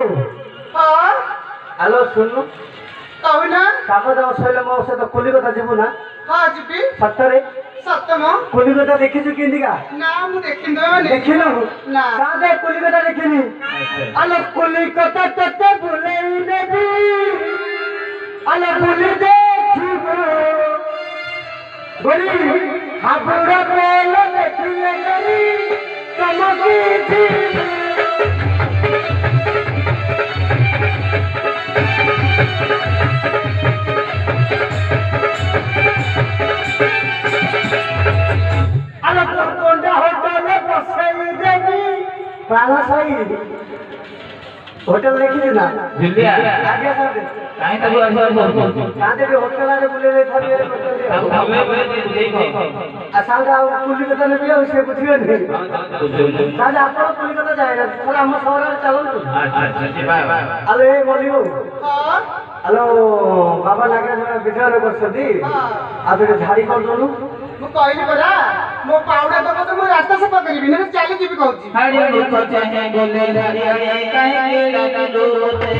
हाँ हेलो सुन कहू ना काम दाम सैले मो सहित कलिकता जीवु ना हाँ जीवी सतरे सत्यम कलिकता देखिछु केंदिका ना मु देखिन माने देखिनु ना सादे कलिकता देखिनी अले कलिकता तते बुलेई देबी अले बुली देखिबो गरी हाबुड़ा पेलो देखिए गरी चमकी थी प्राणा साई होटल देखी ना झुलिया आगे साथे काहे तब आसे साथे के होटल आके बुले ले थारी रे सादा कलिकता ने भी उसे पूछियो नहीं सादा आप कलिकता जाए ना थोड़ा हम शहर में चलो अच्छा अरे बोलियो हाँ हेलो बाबा नागराज विजय करछदी आ फिर झाड़ी कर दोनु मु कहली बरा मो पाउडा दबो तो मु रास्ता से पकड़बी ना चली जीवी कहूची हरि देखो चाहे गोले हरि हरि काहे के लागलोते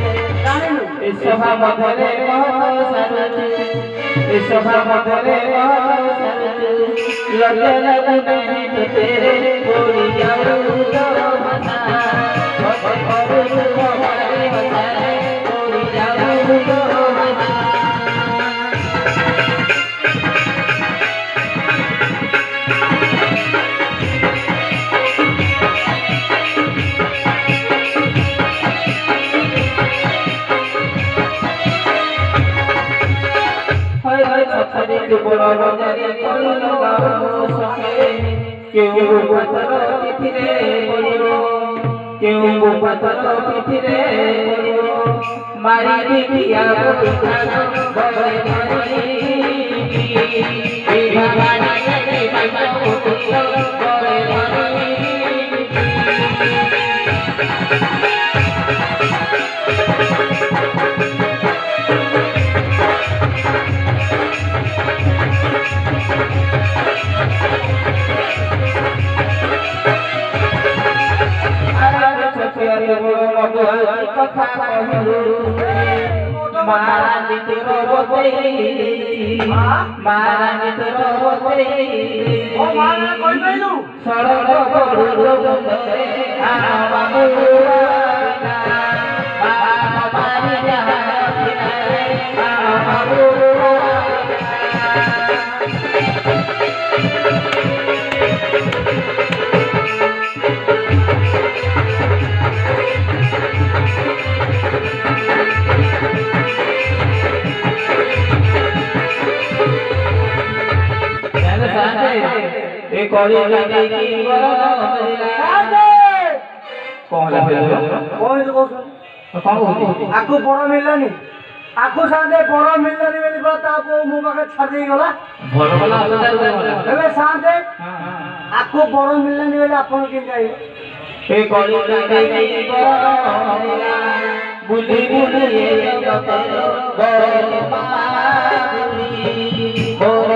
काहे ए सभा बदले बहुत सरती ए सभा बदले बहुत सरती लगे लगू नहीं तो तेरे कोई जाऊ तो बता करू हमारे बता कोई जाऊ तो बता छतरी के बड़ा बजारी कोई लगाओ सके क्यों पत्थर पिथिरे पड़ियो क्यों पत्थर पिथिरे पड़ियो मारी दिया बुझा बड़े मारी ए भगवान के भगवान को बड़े मारी कथा कहलु मारानी तोर बतई मारानी तोर बतई ओ मारा कोई बैलू सड़क बड़ो बतई आ बाबू हमारी जहां आ बाबू एक और लगी की कौन आकु बड़ मिललानी आकु साथे बड़ मिललानी बेली बात आपको मु पाके छाड़ देई गला भरो वाला हेले साथे आकु बड़ मिललानी बेली आपन के जाई एक और लगी की बुली बुली ये बतरो बड़ बाबुली मोर